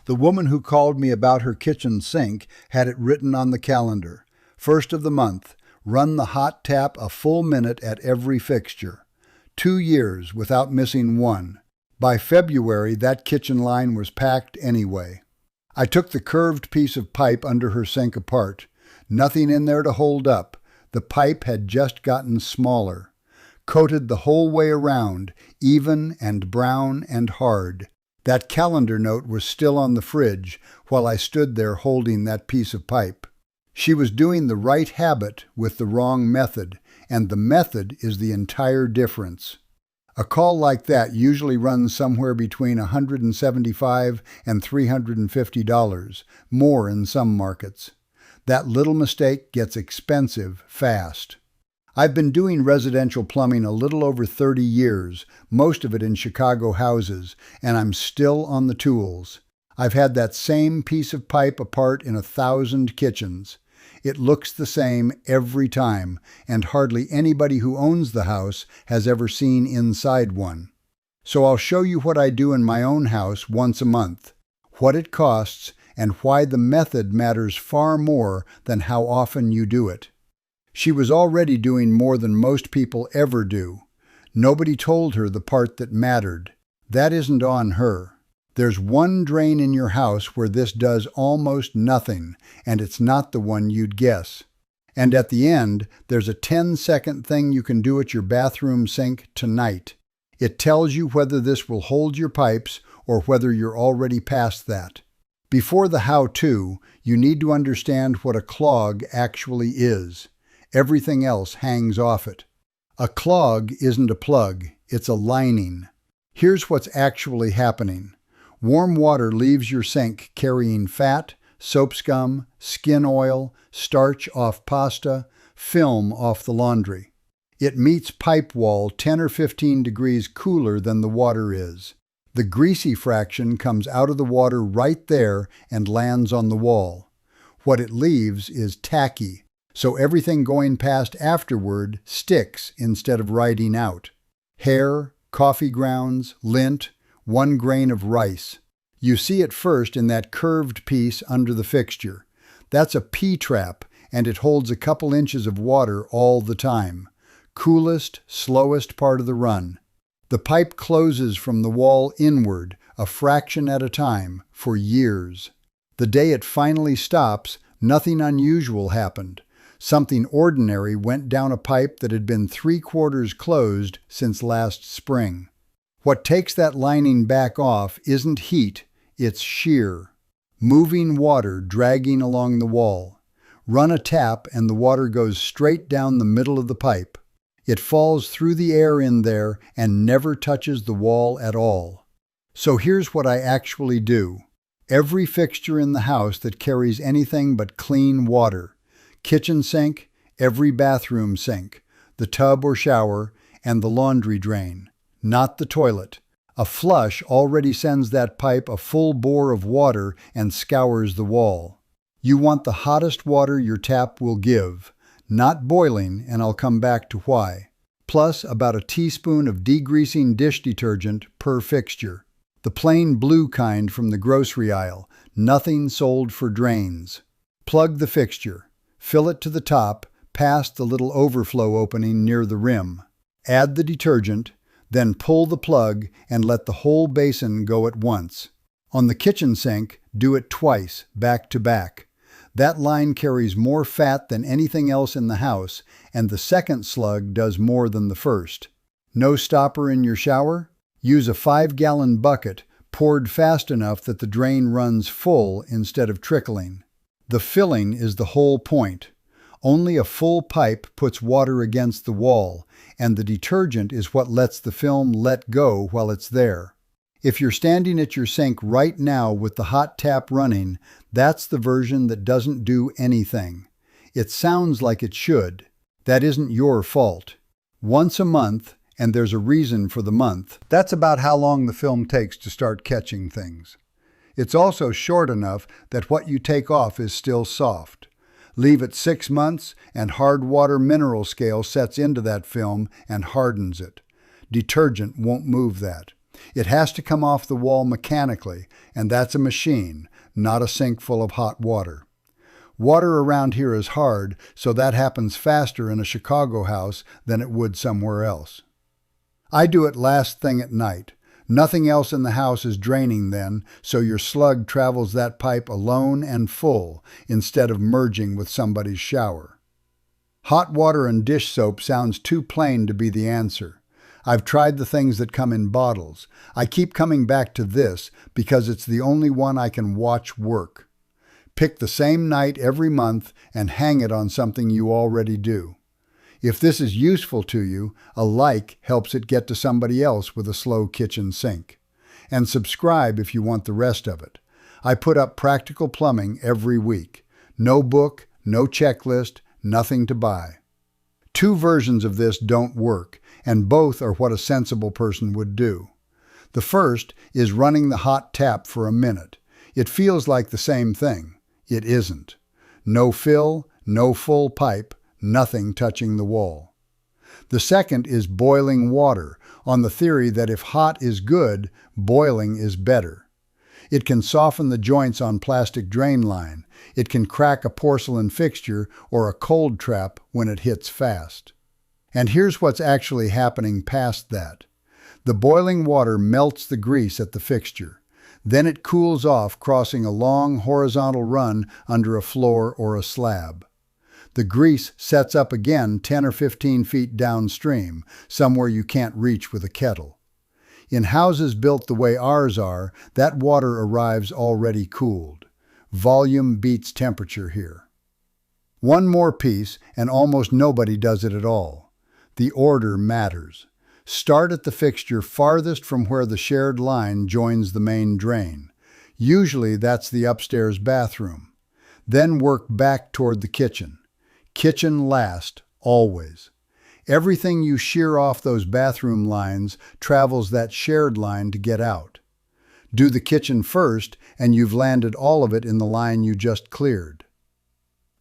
The woman who called me about her kitchen sink had it written on the calendar. First of the month, run the hot tap a full minute at every fixture. 2 years without missing one. By February, that kitchen line was packed anyway. I took the curved piece of pipe under her sink apart. Nothing in there to hold up. The pipe had just gotten smaller. Coated the whole way around, even and brown and hard. That calendar note was still on the fridge while I stood there holding that piece of pipe. She was doing the right habit with the wrong method, and the method is the entire difference. A call like that usually runs somewhere between $175 and $350, more in some markets. That little mistake gets expensive fast. I've been doing residential plumbing a little over 30 years, most of it in Chicago houses, and I'm still on the tools. I've had that same piece of pipe apart in 1,000 kitchens. It looks the same every time, and hardly anybody who owns the house has ever seen inside one. So I'll show you what I do in my own house once a month, what it costs, and why the method matters far more than how often you do it. She was already doing more than most people ever do. Nobody told her the part that mattered. That isn't on her. There's one drain in your house where this does almost nothing, and it's not the one you'd guess. And at the end, there's a 10-second thing you can do at your bathroom sink tonight. It tells you whether this will hold your pipes or whether you're already past that. Before the how-to, you need to understand what a clog actually is. Everything else hangs off it. A clog isn't a plug, it's a lining. Here's what's actually happening. Warm water leaves your sink carrying fat, soap scum, skin oil, starch off pasta, film off the laundry. It meets pipe wall 10 or 15 degrees cooler than the water is. The greasy fraction comes out of the water right there and lands on the wall. What it leaves is tacky, so everything going past afterward sticks instead of riding out. Hair, coffee grounds, lint, 1 grain of rice. You see it first in that curved piece under the fixture. That's a P-trap, and it holds a couple inches of water all the time. Coolest, slowest part of the run. The pipe closes from the wall inward, a fraction at a time, for years. The day it finally stops, nothing unusual happened. Something ordinary went down a pipe that had been 3/4 closed since last spring. What takes that lining back off isn't heat, it's shear. Moving water dragging along the wall. Run a tap and the water goes straight down the middle of the pipe. It falls through the air in there and never touches the wall at all. So here's what I actually do. Every fixture in the house that carries anything but clean water. Kitchen sink, every bathroom sink, the tub or shower, and the laundry drain. Not the toilet. A flush already sends that pipe a full bore of water and scours the wall. You want the hottest water your tap will give. Not boiling, and I'll come back to why. Plus about a teaspoon of degreasing dish detergent per fixture. The plain blue kind from the grocery aisle, nothing sold for drains. Plug the fixture. Fill it to the top, past the little overflow opening near the rim. Add the detergent, then pull the plug and let the whole basin go at once. On the kitchen sink, do it twice, back to back. That line carries more fat than anything else in the house, and the second slug does more than the first. No stopper in your shower? Use a 5-gallon bucket, poured fast enough that the drain runs full instead of trickling. The filling is the whole point. Only a full pipe puts water against the wall, and the detergent is what lets the film let go while it's there. If you're standing at your sink right now with the hot tap running, that's the version that doesn't do anything. It sounds like it should. That isn't your fault. Once a month, and there's a reason for the month, that's about how long the film takes to start catching things. It's also short enough that what you take off is still soft. Leave it 6 months and hard water mineral scale sets into that film and hardens it. Detergent won't move that. It has to come off the wall mechanically, and that's a machine, not a sink full of hot water. Water around here is hard, so that happens faster in a Chicago house than it would somewhere else. I do it last thing at night. Nothing else in the house is draining then, so your slug travels that pipe alone and full instead of merging with somebody's shower. Hot water and dish soap sounds too plain to be the answer. I've tried the things that come in bottles. I keep coming back to this because it's the only one I can watch work. Pick the same night every month and hang it on something you already do. If this is useful to you, a like helps it get to somebody else with a slow kitchen sink. And subscribe if you want the rest of it. I put up practical plumbing every week. No book, no checklist, nothing to buy. 2 versions of this don't work, and both are what a sensible person would do. The first is running the hot tap for a minute. It feels like the same thing. It isn't. No fill, no full pipe, nothing touching the wall. The second is boiling water, on the theory that if hot is good, boiling is better. It can soften the joints on plastic drain line. It can crack a porcelain fixture or a cold trap when it hits fast. And here's what's actually happening past that. The boiling water melts the grease at the fixture. Then it cools off, crossing a long horizontal run under a floor or a slab. The grease sets up again 10 or 15 feet downstream, somewhere you can't reach with a kettle. In houses built the way ours are, that water arrives already cooled. Volume beats temperature here. One more piece, and almost nobody does it at all. The order matters. Start at the fixture farthest from where the shared line joins the main drain. Usually that's the upstairs bathroom. Then work back toward the kitchen. Kitchen last, always. Everything you shear off those bathroom lines travels that shared line to get out. Do the kitchen first, and you've landed all of it in the line you just cleared.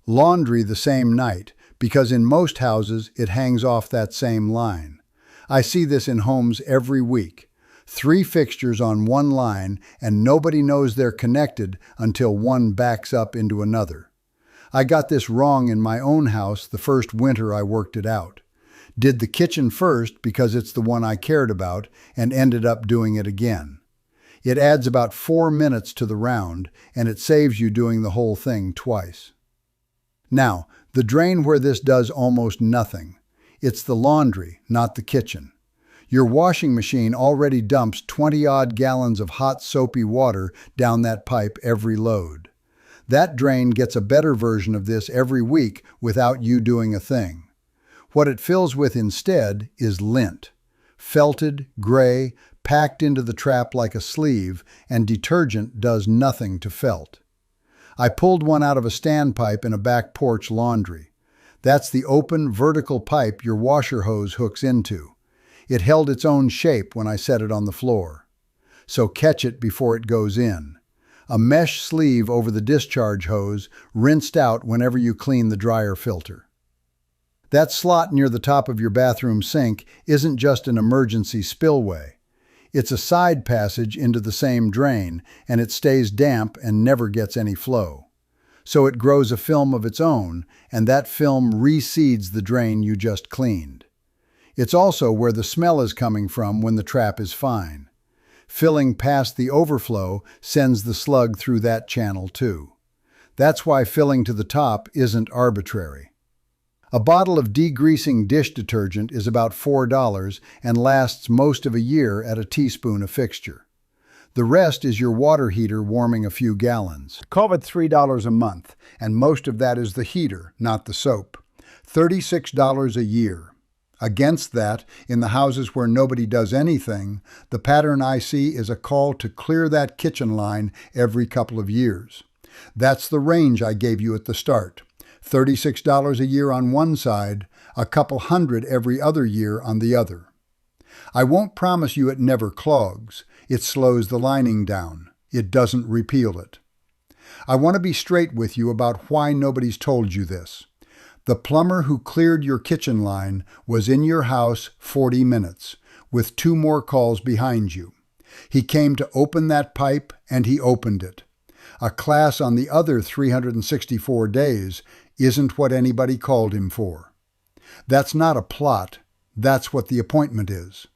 Laundry the same night, because in most houses it hangs off that same line. I see this in homes every week. 3 fixtures on one line, and nobody knows they're connected until one backs up into another. I got this wrong in my own house the first winter I worked it out. Did the kitchen first because it's the one I cared about, and ended up doing it again. It adds about 4 minutes to the round, and it saves you doing the whole thing twice. Now, the drain where this does almost nothing. It's the laundry, not the kitchen. Your washing machine already dumps 20-odd gallons of hot soapy water down that pipe every load. That drain gets a better version of this every week without you doing a thing. What it fills with instead is lint. Felted, gray, packed into the trap like a sleeve, and detergent does nothing to felt. I pulled one out of a standpipe in a back porch laundry. That's the open, vertical pipe your washer hose hooks into. It held its own shape when I set it on the floor. So catch it before it goes in. A mesh sleeve over the discharge hose, rinsed out whenever you clean the dryer filter. That slot near the top of your bathroom sink isn't just an emergency spillway. It's a side passage into the same drain, and it stays damp and never gets any flow. So it grows a film of its own, and that film reseeds the drain you just cleaned. It's also where the smell is coming from when the trap is fine. Filling past the overflow sends the slug through that channel too. That's why filling to the top isn't arbitrary. A bottle of degreasing dish detergent is about $4 and lasts most of a year at a teaspoon a fixture. The rest is your water heater warming a few gallons. Call it $3 a month, and most of that is the heater, not the soap. $36 a year. Against that, in the houses where nobody does anything, the pattern I see is a call to clear that kitchen line every couple of years. That's the range I gave you at the start. $36 a year on one side, a couple hundred every other year on the other. I won't promise you it never clogs. It slows the lining down. It doesn't repeal it. I want to be straight with you about why nobody's told you this. The plumber who cleared your kitchen line was in your house 40 minutes, with 2 more calls behind you. He came to open that pipe, and he opened it. A class on the other 364 days isn't what anybody called him for. That's not a plot. That's what the appointment is.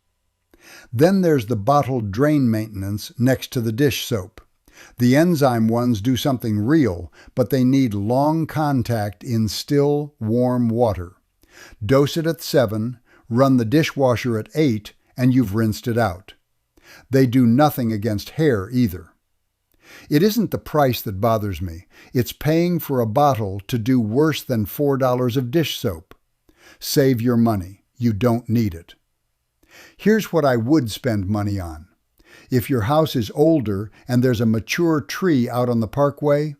Then there's the bottled drain maintenance next to the dish soap. The enzyme ones do something real, but they need long contact in still, warm water. Dose it at 7, run the dishwasher at 8, and you've rinsed it out. They do nothing against hair either. It isn't the price that bothers me. It's paying for a bottle to do worse than $4 of dish soap. Save your money. You don't need it. Here's what I would spend money on. If your house is older and there's a mature tree out on the parkway,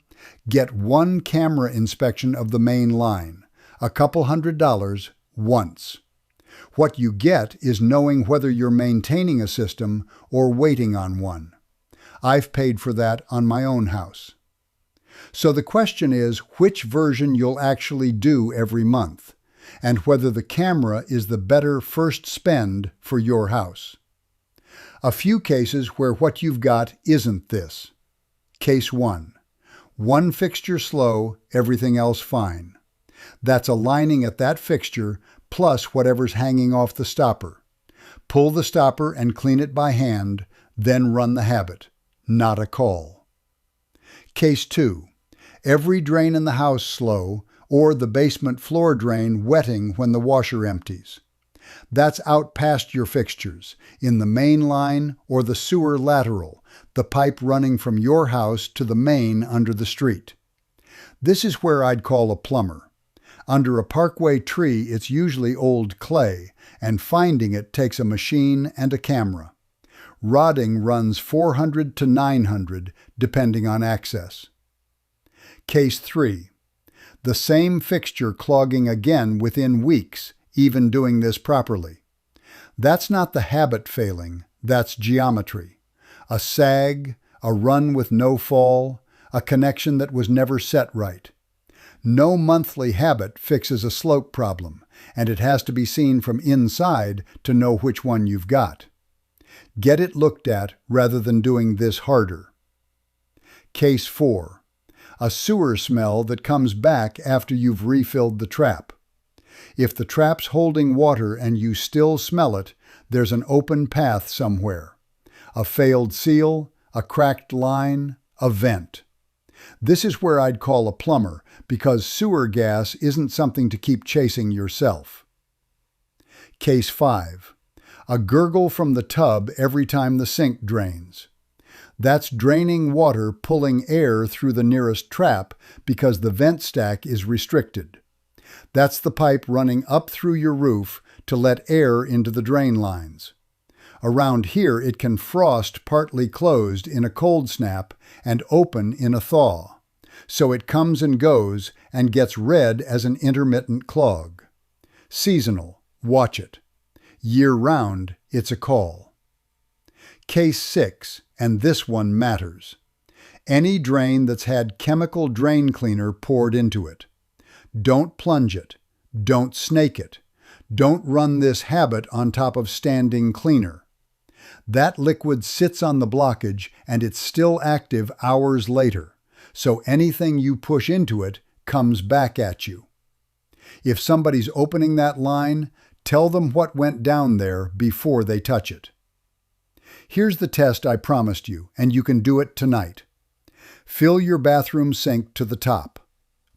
get one camera inspection of the main line, a couple $100 once. What you get is knowing whether you're maintaining a system or waiting on one. I've paid for that on my own house. So the question is which version you'll actually do every month, and whether the camera is the better first spend for your house. A few cases where what you've got isn't this. Case 1. One fixture slow, everything else fine. That's aligning at that fixture plus whatever's hanging off the stopper. Pull the stopper and clean it by hand, then run the habit. Not a call. Case 2. Every drain in the house slow, or the basement floor drain wetting when the washer empties. That's out past your fixtures, in the main line or the sewer lateral, the pipe running from your house to the main under the street. This is where I'd call a plumber. Under a parkway tree, it's usually old clay, and finding it takes a machine and a camera. Rodding runs 400 to 900, depending on access. Case 3. The same fixture clogging again within weeks, even doing this properly. That's not the habit failing, that's geometry. A sag, a run with no fall, a connection that was never set right. No monthly habit fixes a slope problem, and it has to be seen from inside to know which one you've got. Get it looked at rather than doing this harder. Case 4. A sewer smell that comes back after you've refilled the trap. If the trap's holding water and you still smell it, there's an open path somewhere. A failed seal, a cracked line, a vent. This is where I'd call a plumber, because sewer gas isn't something to keep chasing yourself. Case 5. A gurgle from the tub every time the sink drains. That's draining water pulling air through the nearest trap because the vent stack is restricted. That's the pipe running up through your roof to let air into the drain lines. Around here it can frost partly closed in a cold snap and open in a thaw. So it comes and goes and gets red as an intermittent clog. Seasonal, watch it. Year-round, it's a call. Case 6, and this one matters. Any drain that's had chemical drain cleaner poured into it. Don't plunge it. Don't snake it. Don't run this habit on top of standing cleaner. That liquid sits on the blockage and it's still active hours later, so anything you push into it comes back at you. If somebody's opening that line, tell them what went down there before they touch it. Here's the test I promised you, and you can do it tonight. Fill your bathroom sink to the top.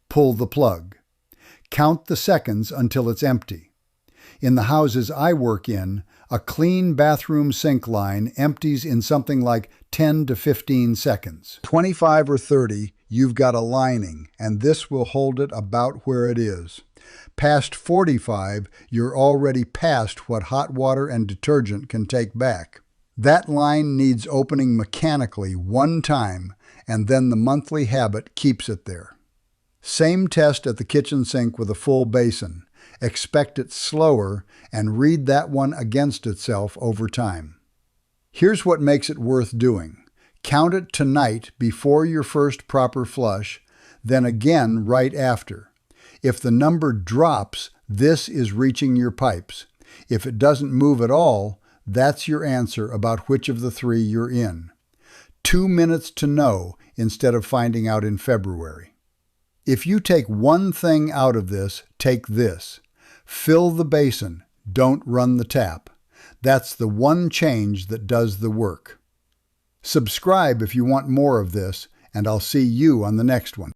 Pull the plug. Count the seconds until it's empty. In the houses I work in, a clean bathroom sink line empties in something like 10 to 15 seconds. 25 or 30, you've got a lining, and this will hold it about where it is. Past 45, you're already past what hot water and detergent can take back. That line needs opening mechanically one time, and then the monthly habit keeps it there. Same test at the kitchen sink with a full basin. Expect it slower and read that one against itself over time. Here's what makes it worth doing. Count it tonight before your first proper flush, then again right after. If the number drops, this is reaching your pipes. If it doesn't move at all, That's your answer about which of the three you're in. 2 minutes to know instead of finding out in February. If you take one thing out of this, take this. Fill the basin, don't run the tap. That's the one change that does the work. Subscribe if you want more of this, and I'll see you on the next one.